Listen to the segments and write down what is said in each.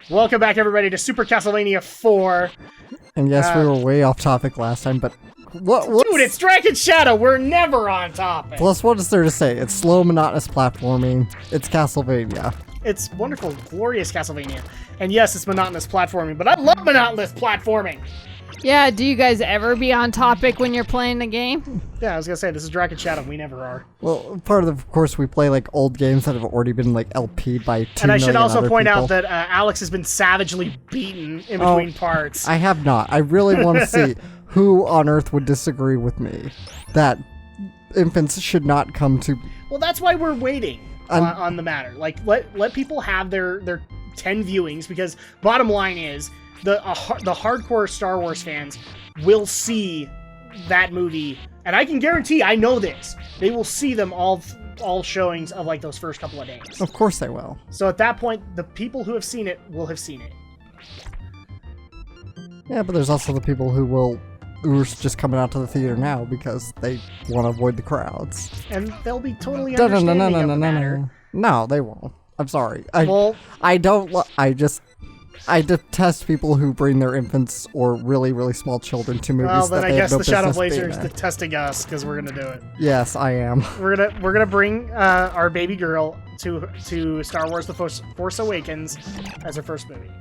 Welcome back, everybody, to Super Castlevania 4. And yes, we were way off topic last time, but Dude, it's Drak and Shadow. We're never on topic. Plus, what is there to say? It's slow, monotonous platforming. It's Castlevania. It's wonderful, glorious Castlevania. And yes, it's monotonous platforming, but I love monotonous platforming. Yeah, do you guys ever be on topic when you're playing the game? Yeah, I was gonna say, this is Drak and Shadow. We never are. Well, of course, we play like old games that have already been like LP'd by 2 And I should million also other point people. out that Alex has been savagely beaten in between parts. I have not. I really want to see who on earth would disagree with me that infants should not come to... Well, that's why we're waiting on the matter. Like, let people have their 10 viewings, because bottom line is, the hardcore Star Wars fans will see that movie, and I can guarantee, I know this, they will see them all showings of like those first couple of days. Of course they will. So at that point, the people who have seen it will have seen it. Yeah, but there's also the people who are just coming out to the theater now because they want to avoid the crowds. And they'll be totally understanding of the matter. No, they won't. I'm sorry. I detest people who bring their infants or really, really small children to movies. Well, then that I they guess have no the Shadow business Blazer being is there. testing us, because we're gonna do it. Yes, I am. We're gonna bring our baby girl to Star Wars: The Force Awakens as her first movie.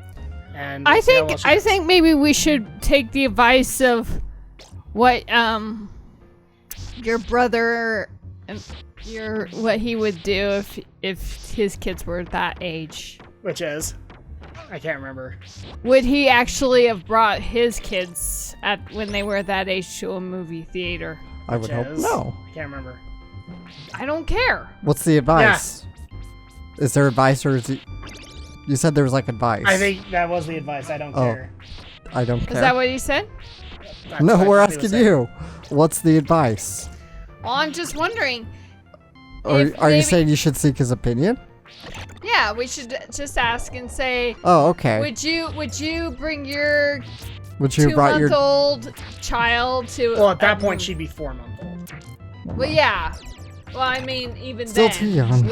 And I think maybe we should take the advice of what your brother what he would do if his kids were that age. Which is, I can't remember. Would he actually have brought his kids when they were that age to a movie theater? I would hope no. I can't remember. I don't care. What's the advice? Yeah. Is there advice, or is it... You said there was like advice. I think that was the advice. I don't care. I don't care. Is that what you said? No, we're asking you. What's the advice? Well, I'm just wondering. Are you saying you should seek his opinion? Yeah, we should just ask and say. Oh, okay. Would you bring your Would you brought your 2-month-old child to? Well, at that point, she'd be 4-month-old. Well, yeah. Well, I mean, even Still then, too young.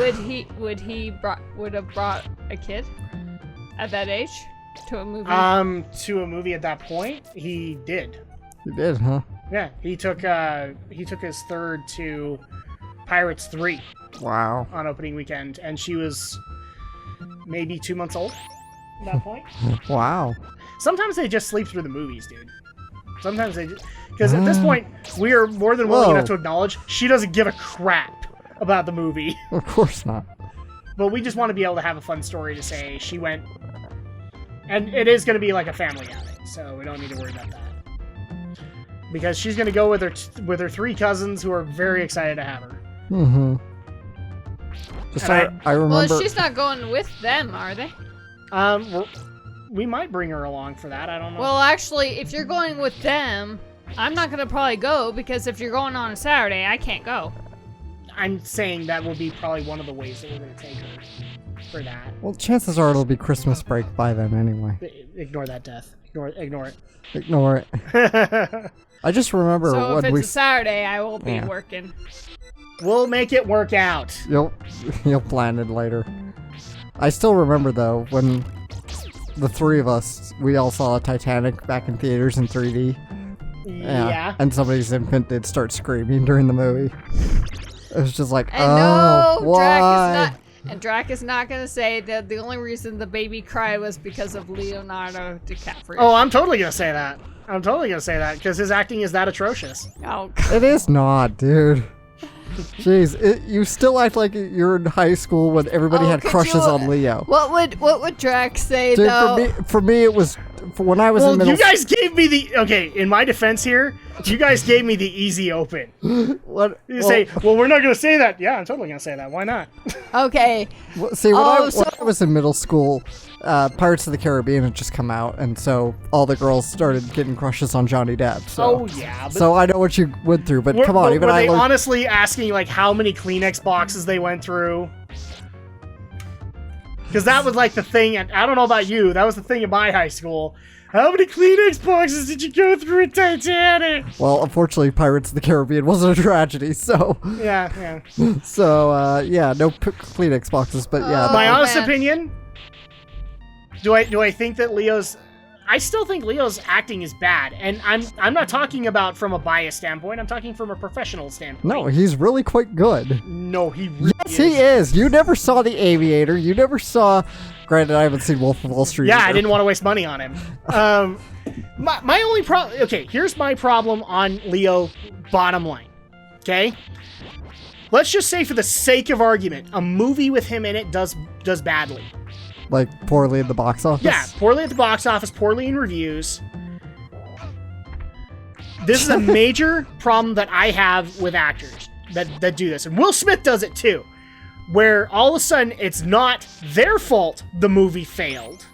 would have brought a kid at that age to a movie? To a movie at that point, he did. You did, huh? Yeah, he took his third to Pirates 3. Wow. On opening weekend, and she was maybe 2 months old at that point. Wow. Sometimes they just sleep through the movies, dude. Sometimes they just... Because at this point, we are more than willing enough to acknowledge she doesn't give a crap about the movie. Of course not. But we just want to be able to have a fun story to say she went... And it is going to be like a family outing, so we don't need to worry about that. Because she's going to go with her 3 cousins who are very excited to have her. Mm-hmm. I remember... Well, she's not going with them, are they? We might bring her along for that. I don't know. Well, actually, if you're going with them, I'm not going to probably go, because if you're going on a Saturday, I can't go. I'm saying that will be probably one of the ways that we're going to take her for that. Well, chances are it'll be Christmas break by then anyway. Ignore that death. Ignore it. Ignore it. I just remember so when if it's a Saturday, I will be working. We'll make it work out. You'll plan it later. I still remember though when the 3 of us, we all saw Titanic back in theaters in 3D. Yeah. And somebody's infant did start screaming during the movie. It was just like, why? Drak is not going to say that the only reason the baby cried was because of Leonardo DiCaprio. Oh, I'm totally going to say that. Because his acting is that atrocious. Oh, it is not, dude. Jeez, you still act like you're in high school when everybody had crushes on Leo. What would Drak say, dude, though? For me, it was when I was in middle. You guys gave me in my defense here, you guys gave me the easy open. What? You say, well, we're not going to say that. Yeah, I'm totally going to say that. Why not? Okay. See, when I was in middle school, Pirates of the Caribbean had just come out, and so all the girls started getting crushes on Johnny Depp. So. Oh, yeah. So I know what you went through, but come on. Were they honestly asking, like, how many Kleenex boxes they went through? Because that was, like, the thing, and I don't know about you, that was the thing in my high school. How many Kleenex boxes did you go through in Titanic? Well, unfortunately, Pirates of the Caribbean wasn't a tragedy, so... Yeah. So, no Kleenex boxes, but yeah. My honest opinion, Do I think that Leo's... I still think Leo's acting is bad, and I'm not talking about from a bias standpoint. I'm talking from a professional standpoint. No, he's really quite good. No, he really Yes, he is. You never saw The Aviator. You never saw... Granted, I haven't seen Wolf of Wall Street. Yeah, either. I didn't want to waste money on him. My only problem... Okay, here's my problem on Leo, bottom line. Okay? Let's just say, for the sake of argument, a movie with him in it does badly. Like, poorly at the box office? Yeah, poorly at the box office, poorly in reviews. This is a major problem that I have with actors that do this. And Will Smith does it too. Where all of a sudden, it's not their fault the movie failed.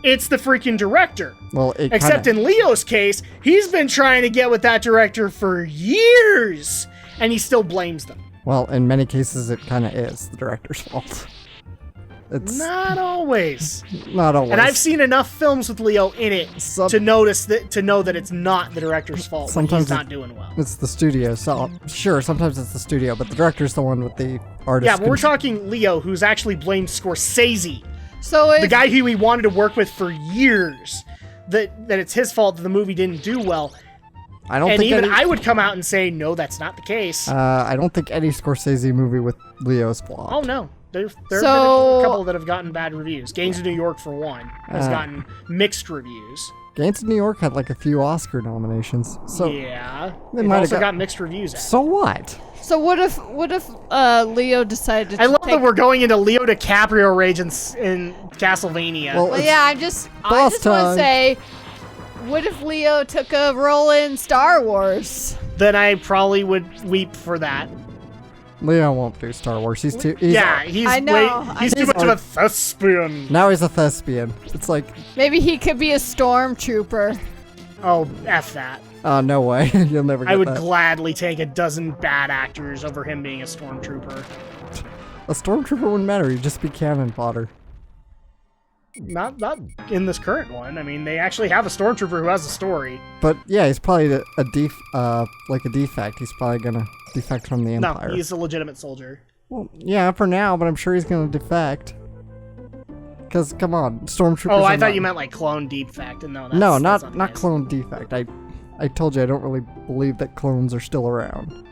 It's the freaking director. Well, Except in Leo's case, he's been trying to get with that director for years. And he still blames them. Well, in many cases, it kind of is the director's fault. It's Not always. not always. And I've seen enough films with Leo in it to know that it's not the director's fault when Sometimes he's not doing well. It's the studio, so sure, sometimes it's the studio, but the director's the one with the artist. Yeah, but we're talking Leo, who's actually blamed Scorsese, So the guy who he wanted to work with for years, that it's his fault that the movie didn't do well. I don't And think even any, I would come out and say, no, that's not the case. I don't think any Scorsese movie with Leo's flop. Oh, no. There have been So- a couple that have gotten bad reviews. Gangs of New York, for one, has gotten mixed reviews. Gangs of New York had like a few Oscar nominations, so Yeah. They It might have also got- got mixed reviews. so what? So what if Leo decided to I love take... that we're going into Leo DiCaprio rage in Castlevania. Well, Well, yeah, I just boss want time. to say, what if Leo took a role in Star Wars? then I probably would weep for that. Leo won't do Star Wars. He's too. I know, He's too much of a thespian. Now he's a thespian. It's like, Maybe he could be a stormtrooper. Oh, F that. no way. You'll never get I would that. gladly take a dozen bad actors over him being a stormtrooper. A stormtrooper wouldn't matter. He'd just be cannon fodder. Not in this current one. I mean, they actually have a stormtrooper who has a story. But yeah, he's probably like a defect. He's probably gonna defect from the Empire. No, he's a legitimate soldier. Well, yeah, for now, but I'm sure he's gonna defect. Cause come on, stormtroopers. Oh, I are thought not- you meant like clone defect, and no, that's, No, that's not the case. clone defect. I told you I don't really believe that clones are still around.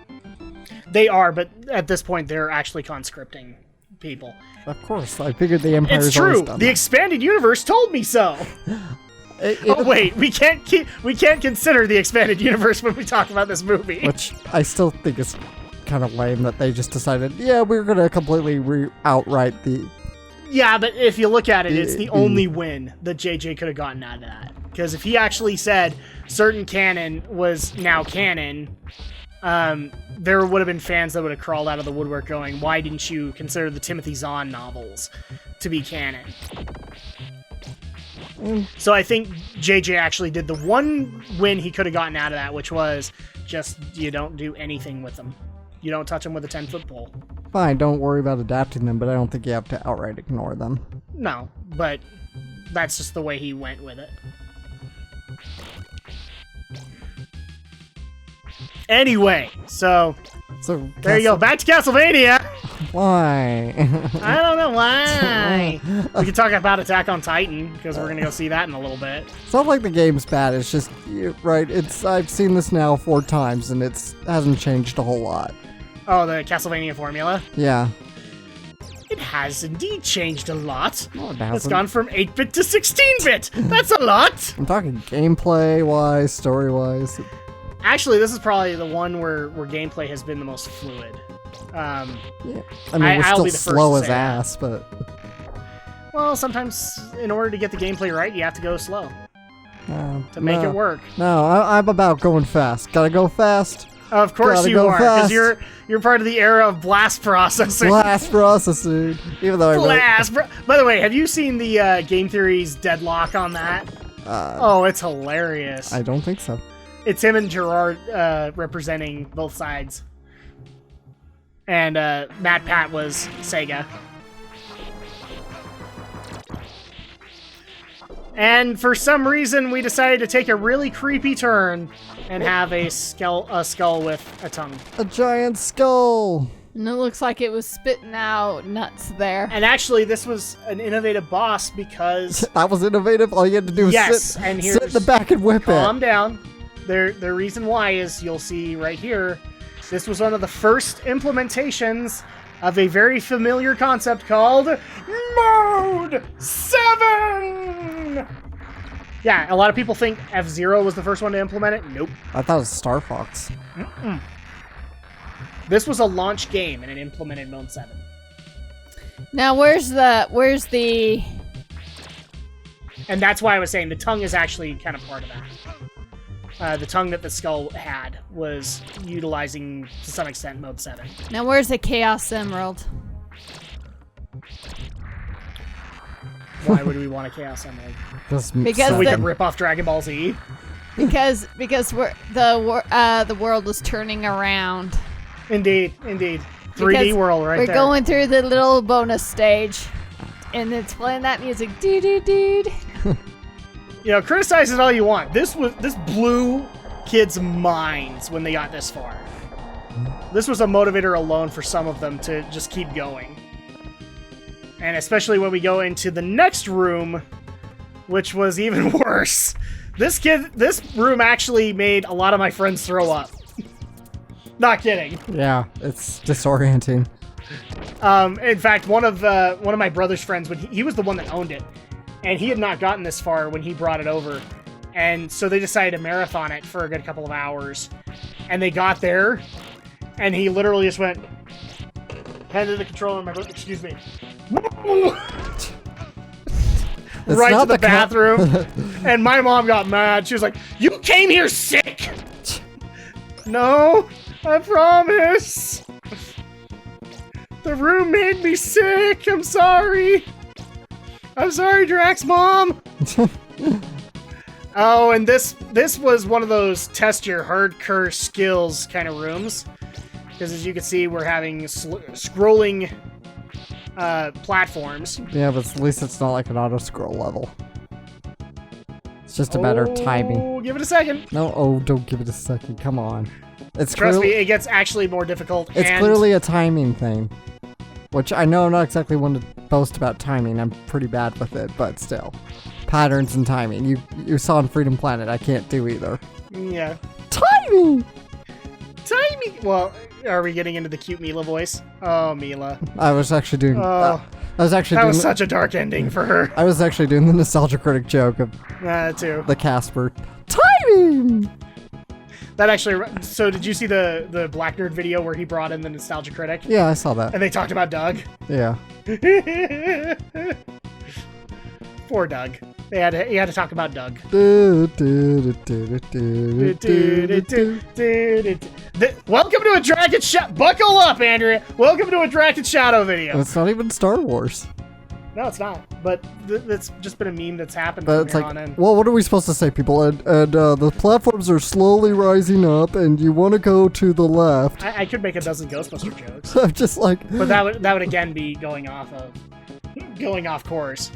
They are, but at this point, they're actually conscripting people. Of course, I figured the Empire's It's always true. done The that. expanded universe told me so. Oh wait, we can't consider the expanded universe when we talk about this movie. Which I still think is kind of lame that they just decided, yeah, we're gonna completely outright the. Yeah, but if you look at it, it's the the- only win that JJ could have gotten out of that. Because if he actually said certain canon was now canon, there would have been fans that would have crawled out of the woodwork going, why didn't you consider the Timothy Zahn novels to be canon? So I think JJ actually did the one win he could have gotten out of that, which was just you don't do anything with them. You don't touch them with a 10-foot pole. Fine, don't worry about adapting them, but I don't think you have to outright ignore them. No, but that's just the way he went with it. Anyway, so So there you go. Back to Castlevania. Why? I don't know why. We can talk about Attack on Titan because we're gonna go see that in a little bit. It's not like the game's bad. It's just right. I've seen this now 4 times, and it hasn't changed a whole lot. Oh, the Castlevania formula. Yeah. It has indeed changed a lot. No, it It's hasn't. gone from 8-bit to 16-bit. That's a lot. I'm talking gameplay-wise, story-wise. Actually, this is probably the one where gameplay has been the most fluid. Yeah. I mean, we're I'll still be the first slow to as say that. ass, but Well, sometimes in order to get the gameplay right, you have to go slow to make no. it work. No, I'm about going fast. Gotta go fast. Of course Gotta you go are, because fast. you're part of the era of blast processing. Blast processing. Even though I really, Blast. By the way, have you seen the Game Theory's deadlock on that? Oh, it's hilarious. I don't think so. It's him and Gerard representing both sides. And Matt Pat was Sega. And for some reason, we decided to take a really creepy turn and have a skull with a tongue. A giant skull. And it looks like it was spitting out nuts there. And actually, this was an innovative boss because... That was innovative? All you had to do was Yes, and sit in here's- the back and whip Calm it. down. The reason why is you'll see right here, this was one of the first implementations of a very familiar concept called Mode 7! Yeah, a lot of people think F-Zero was the first one to implement it. Nope. I thought it was Star Fox. This was a launch game and it implemented Mode 7. Now, where's the... And that's why I was saying the tongue is actually kind of part of that. The tongue that the skull had was utilizing, to some extent, Mode 7. Now, where's the Chaos Emerald? Why would we want a Chaos Emerald? Because So we the- could rip off Dragon Ball Z? Because the world is turning around. Indeed, indeed. 3D Because world right we're there. going through the little bonus stage, and it's playing that music. Doo doo doo. You know, criticize it all you want. This blew kids' minds when they got this far. This was a motivator alone for some of them to just keep going. And especially when we go into the next room, which was even worse. This room actually made a lot of my friends throw up. Not kidding. Yeah, it's disorienting. In fact, one of my brother's friends, when he was the one that owned it, and he had not gotten this far when he brought it over, and so they decided to marathon it for a good couple of hours, and they got there, and he literally just went, handed the controller to my brother, excuse me, right to the bathroom, and my mom got mad. She was like, "You came here sick." No, I promise. The room made me sick. I'm sorry. I'm sorry, Drak's mom. Oh, and this was one of those test your hardcore skills kind of rooms. Because as you can see, we're having scrolling platforms. Yeah, but at least it's not like an auto-scroll level. It's just a matter of timing. Give it a second. No, don't give it a second. Come on. It's Trust me, clearly, it gets actually more difficult. it's and clearly a timing thing. Which I know I'm not exactly one to boast about timing. I'm pretty bad with it, but still. Patterns and timing. You saw in Freedom Planet, I can't do either. Yeah. Timing! Timing! Well, are we getting into the cute Mila voice? Oh, Mila. I was actually doing... Oh, I was actually that doing... was such a dark ending for her. I was actually doing the Nostalgia Critic joke of Too. the Casper. Timing! That actually... So did you see the Black Nerd video where he brought in the Nostalgia Critic? Yeah, I saw that. And they talked about Doug? Yeah. Poor Doug. He had to talk about Doug. Welcome to a Drak and Shadow... Buckle up, Andrea! Welcome to a Drak and Shadow video. It's not even Star Wars. No, it's not. But that's just been a meme that's happened But from it's here like, on in. well, what are we supposed to say, people? And the platforms are slowly rising up, and you want to go to the left. I could make a dozen Ghostbuster jokes. I'm just like... But that would again be going off course.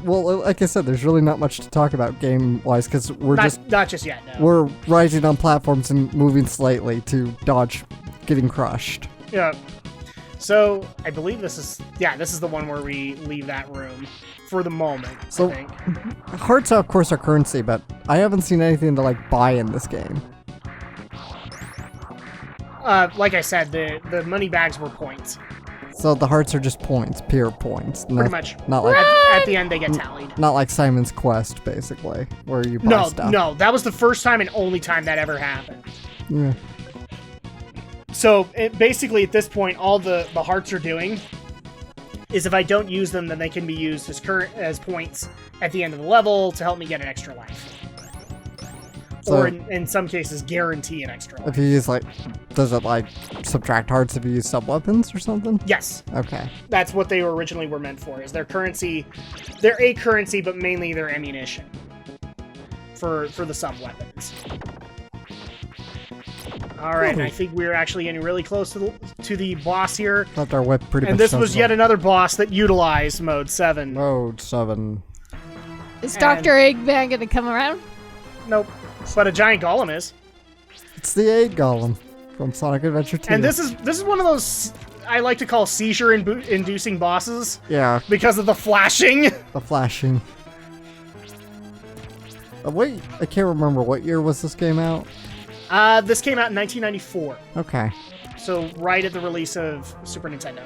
Well, like I said, there's really not much to talk about game-wise, because we're Not just yet, no. we're rising on platforms and moving slightly to dodge getting crushed. Yeah. So, I believe this is the one where we leave that room for the moment, So- I think. Hearts, of course, are currency, but I haven't seen anything to, like, buy in this game. Like I said, the money bags were points. So the hearts are just points, pure points. Pretty much. Not like At the end, they get tallied. not like Simon's Quest, basically, where you buy stuff. No, that was the first time and only time that ever happened. Yeah. So, basically, at this point, all the hearts are doing is if I don't use them, then they can be used as points at the end of the level to help me get an extra life. So- or in some cases, guarantee an extra life. If you use, like, does it, like, subtract hearts if you use sub-weapons or something? Yes. Okay. That's what they originally were meant for, is their currency. They're a currency, but mainly their ammunition for the sub-weapons. Alright, and I think we're actually getting really close to the boss here. Left our whip pretty much. And this was sensible. yet another boss that utilized Mode 7. Mode 7. Is Dr. Eggman gonna come around? Nope. But a giant golem is. It's the 8 golem. from Sonic Adventure 2. And this is one of those I like to call seizure-inducing bosses. Yeah. Because of the flashing. The flashing. Wait, I can't remember. What year was this game out? This came out in 1994. Okay. So right at the release of Super Nintendo.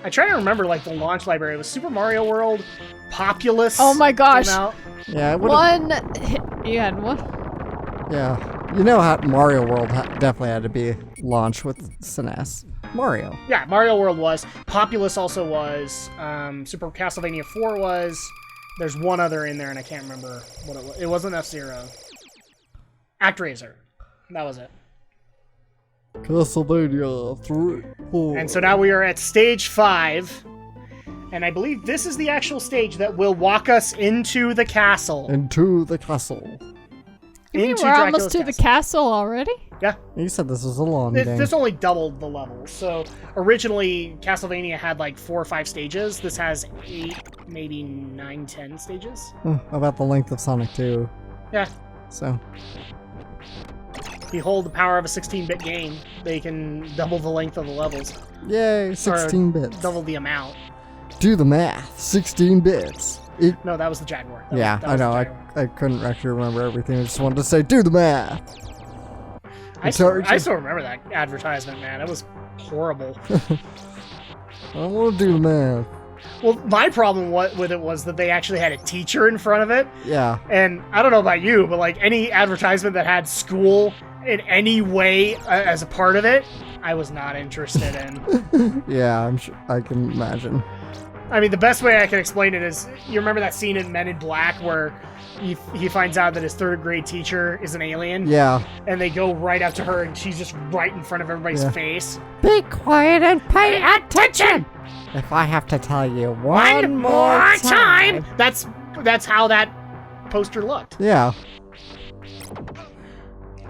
I try to remember like the launch library. It was Super Mario World, Populous. Oh my gosh. came out. Yeah, it You had one? Yeah. You know how Mario World definitely had to be launched with SNES. Mario. Yeah, Mario World was. Populous also was. Super Castlevania 4 was. There's one other in there, and I can't remember what it was. It wasn't F-Zero. ActRaiser. That was it. Castlevania 3, 4. And so now we are at stage 5. And I believe this is the actual stage that will walk us into the castle. Into the castle. You mean Into we're Dracula's almost to the castle already? Yeah. You said this was a long game. This only doubled the levels. So originally, Castlevania had like 4 or 5 stages. This has 8, maybe 9, 10 stages. About the length of Sonic 2. Yeah. So. Behold the power of a 16-bit game. They can double the length of the levels. Yay, 16 bits. Double the amount. Do the math. 16 bits. No, that was the Jaguar. I know. I couldn't actually remember everything. I just wanted to say, do the math. I still remember that advertisement, man. It was horrible. I want to do the math. Well, my problem with it was that they actually had a teacher in front of it. Yeah. And I don't know about you, but like any advertisement that had school in any way as a part of it, I was not interested in. Yeah, I'm sure. I can imagine. I mean, the best way I can explain it is, you remember that scene in Men in Black where he finds out that his 3rd grade teacher is an alien? Yeah. And they go right up to her and she's just right in front of everybody's face. Be quiet and pay attention! If I have to tell you one more time. That's how that poster looked. Yeah.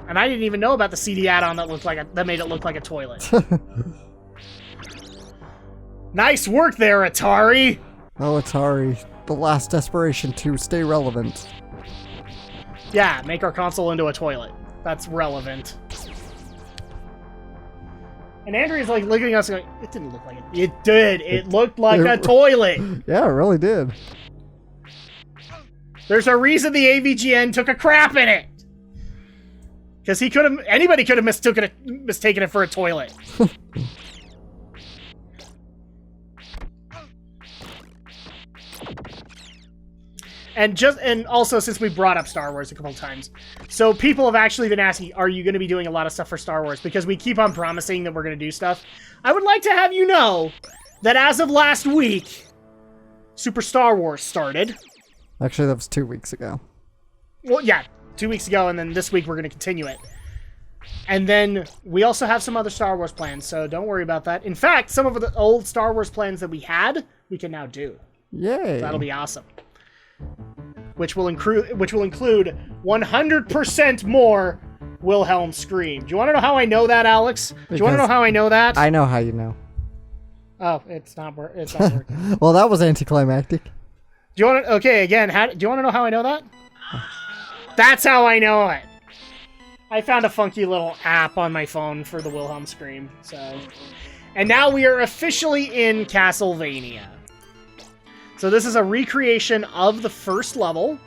And I didn't even know about the CD add-on that made it look like a toilet. Nice work there, Atari! Oh, Atari. The last desperation to stay relevant. Yeah, make our console into a toilet. That's relevant. And Andrea's like looking at us going, it didn't look like it. It did. It looked like a toilet. Yeah, it really did. There's a reason the AVGN took a crap in it. Because anybody could have mistaken it for a toilet. And also, since we brought up Star Wars a couple times, so people have actually been asking, are you going to be doing a lot of stuff for Star Wars? Because we keep on promising that we're going to do stuff. I would like to have you know that as of last week, Super Star Wars started. Actually, that was 2 weeks ago. Well, yeah, 2 weeks ago, and then this week we're going to continue it. And then we also have some other Star Wars plans, so don't worry about that. In fact, some of the old Star Wars plans that we had, we can now do. Yay. So that'll be awesome. Which will include 100% more Wilhelm scream. Do you want to know how I know that, Alex? Do you want to know how I know that? I know how you know. Oh, it's not working. Well, that was anticlimactic. Do you want to? Okay, again. Do you want to know how I know that? That's how I know it. I found a funky little app on my phone for the Wilhelm scream. So, and now we are officially in Castlevania. So this is a recreation of the first level,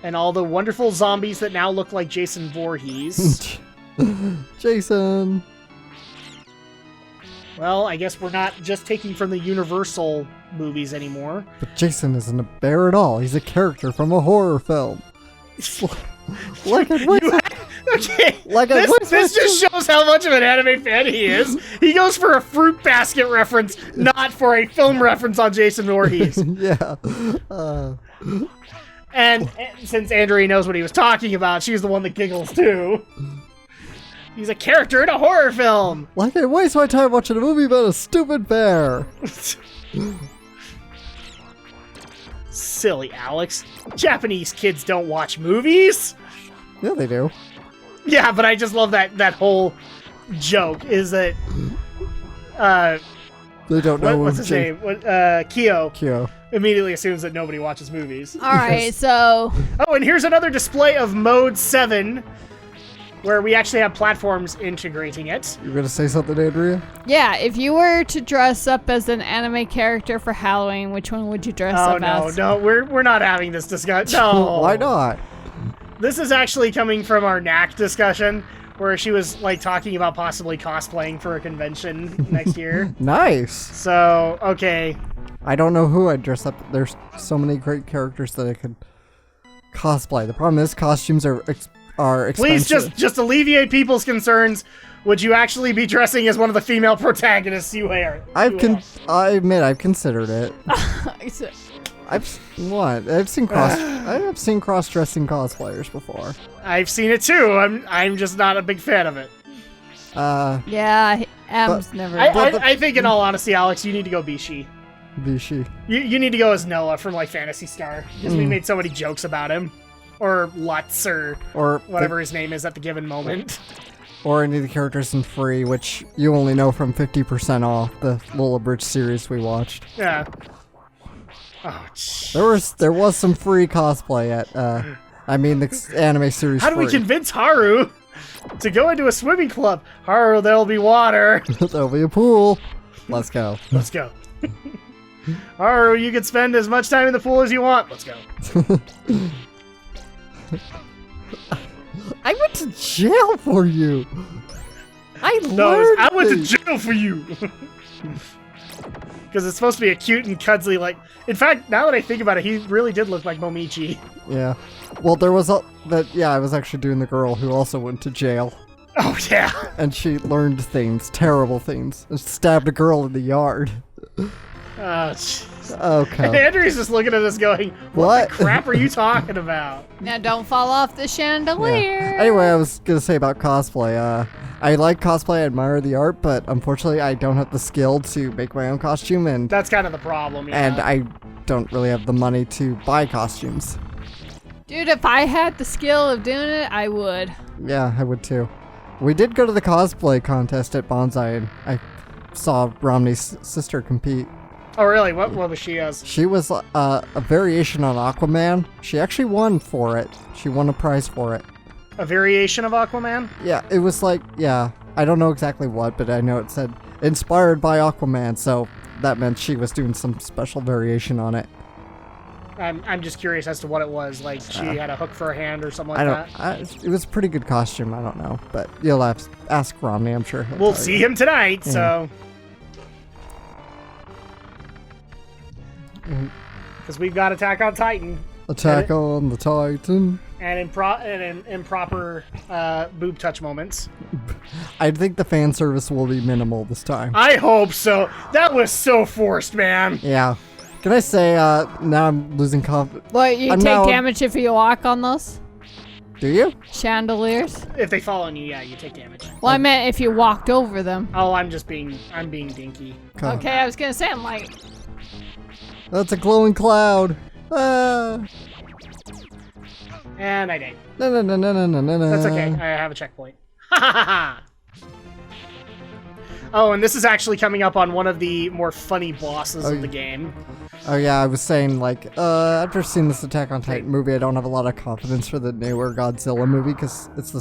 and all the wonderful zombies that now look like Jason Voorhees. Jason. Well, I guess we're not just taking from the Universal movies anymore. But Jason isn't a bear at all. He's a character from a horror film. This just shows how much of an anime fan he is. He goes for a fruit basket reference, not for a film reference on Jason Voorhees. Yeah. And since Andrea knows what he was talking about, she's the one that giggles too. He's a character in a horror film. Like I waste my time watching a movie about a stupid bear. Silly Alex. Japanese kids don't watch movies. Yeah, they do. Yeah, but I just love that whole joke is that they don't know what's his name? Kyo immediately assumes that nobody watches movies. All right, so oh, and here's another display of Mode 7 where we actually have platforms integrating it. You gonna say something, Andrea? Yeah, if you were to dress up as an anime character for Halloween, which one would you dress up as? No, we're not having this discussion. No. Why not? This is actually coming from our knack discussion, where she was like talking about possibly cosplaying for a convention next year. Nice. So, okay. I don't know who I'd dress up. There's so many great characters that I could cosplay. The problem is costumes are expensive. Please just alleviate people's concerns. Would you actually be dressing as one of the female protagonists you wear? I admit I've considered it. I've seen cross-dressing cosplayers before. I've seen it too. I'm just not a big fan of it. Yeah, M's never. I think in all honesty, Alex, you need to go Bishi. Bishi. You need to go as Noah from like Phantasy Star, because we made so many jokes about him, or Lutz, or whatever his name is at the given moment. Or any of the characters in Free, which you only know from 50% off, the Lola Bridge series we watched. Yeah. Oh, jeez. There was some free cosplay at the anime series. How do we convince Haru to go into a swimming club? Haru, there'll be water. There'll be a pool. Let's go. Let's go. Haru, you can spend as much time in the pool as you want. Let's go. I went to jail for you. I went to jail for you. Because it's supposed to be a cute and cuddly, like... In fact, now that I think about it, he really did look like Momichi. Yeah. Well, there was I was actually doing the girl who also went to jail. Oh, yeah. And she learned things, terrible things. And stabbed a girl in the yard. Oh, jeez. Okay. And Andrew's just looking at us going, what the crap are you talking about? Now don't fall off the chandelier. Yeah. Anyway, I was going to say about cosplay. I like cosplay, I admire the art, but unfortunately I don't have the skill to make my own costume. And that's kind of the problem, yeah. And I don't really have the money to buy costumes. Dude, if I had the skill of doing it, I would. Yeah, I would too. We did go to the cosplay contest at Bonsai, and I saw Romney's sister compete. Oh, really? What was she as? She was a variation on Aquaman. She actually won for it. She won a prize for it. A variation of Aquaman? Yeah, it was like, I don't know exactly what, but I know it said inspired by Aquaman, so that meant she was doing some special variation on it. I'm just curious as to what it was. Like, she had a hook for her hand or something like that? It was a pretty good costume, I don't know. But you'll have to ask Romney, I'm sure. We'll see him tonight, so... Because we've got Attack on Titan. Attack on the Titan. And improper boob touch moments. I think the fan service will be minimal this time. I hope so. That was so forced, man. Yeah. Can I say, now I'm losing confidence. What, you take damage if you walk on those? Do you? Chandeliers? If they fall on you, yeah, you take damage. Well, I meant if you walked over them. Oh, I'm being dinky. Okay, I was gonna say, I'm like... That's a glowing cloud. Ah. And I died. No. That's okay. I have a checkpoint. Ha ha ha ha! Oh, and this is actually coming up on one of the more funny bosses of the game. Oh yeah, I was saying, like, after seeing this Attack on Titan movie, I don't have a lot of confidence for the newer Godzilla movie, because it's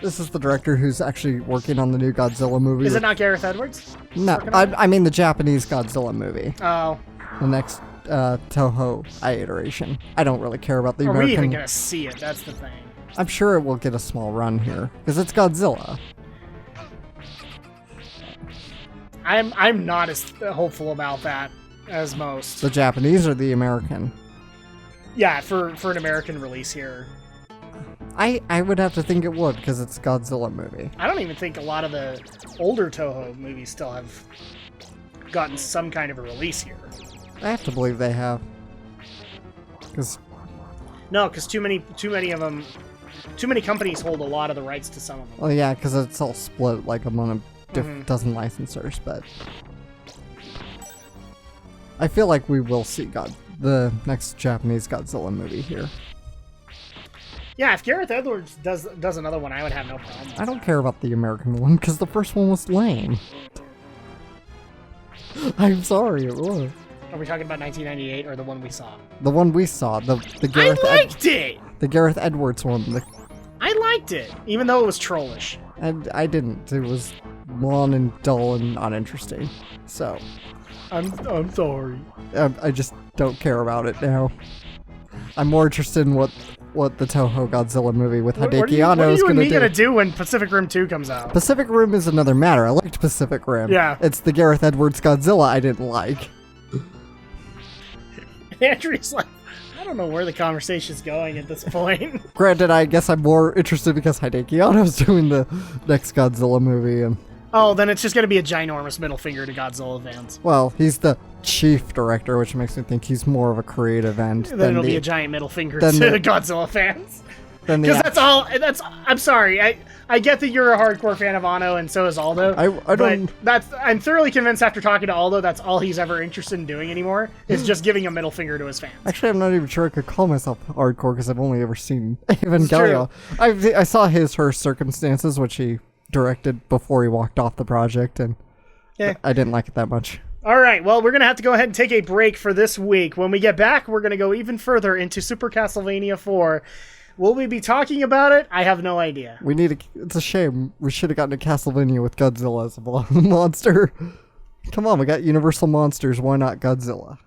this is the director who's actually working on the new Godzilla movie. Is it not Gareth Edwards? No, I mean the Japanese Godzilla movie. Oh. The next Toho iteration. I don't really care about the American... Are we even gonna see it? That's the thing. I'm sure it will get a small run here, because it's Godzilla. I'm not as hopeful about that as most. The Japanese or the American? Yeah, for an American release here. I would have to think it would, because it's a Godzilla movie. I don't even think a lot of the older Toho movies still have gotten some kind of a release here. I have to believe they have. No, because too many of them, too many companies hold a lot of the rights to some of them. Well, yeah, because it's all split like among a dozen licensors, but I feel like we will see the next Japanese Godzilla movie here. Yeah, if Gareth Edwards does another one, I would have no problem. I don't care about the American one, because the first one was lame. I'm sorry, it was. Are we talking about 1998 or the one we saw? The one we saw, the Gareth I liked it! The Gareth Edwards one. I liked it, even though it was trollish. And I didn't. It was long and dull and uninteresting. So I'm sorry. I just don't care about it now. I'm more interested in what the Toho Godzilla movie with Hideki Anno is going to do. What are you gonna do when Pacific Rim 2 comes out? Pacific Rim is another matter. I liked Pacific Rim. Yeah. It's the Gareth Edwards Godzilla I didn't like. Andrew's like, I don't know where the conversation's going at this point. Granted, I guess I'm more interested because Hideki Anno's doing the next Godzilla movie, and Oh, then it's just gonna be a ginormous middle finger to Godzilla fans. well, he's the chief director, which makes me think he's more of a creative end. Then than it'll the, be a giant middle finger then to the- Godzilla fans. than the Because that's all. I'm sorry. I get that you're a hardcore fan of Anno, and so is Aldo. I don't. But I'm thoroughly convinced after talking to Aldo, that's all he's ever interested in doing anymore is just giving a middle finger to his fans. Actually, I'm not even sure I could call myself hardcore because I've only ever seen Evangelion. I saw Her Circumstances, which he directed before he walked off the project, and Yeah. I didn't like it that much. All right. Well, we're gonna have to go ahead and take a break for this week. When we get back, we're gonna go even further into Super Castlevania 4. Will we be talking about it? I have no idea. It's a shame. We should have gotten a Castlevania with Godzilla as a monster. Come on, we got Universal Monsters. Why not Godzilla?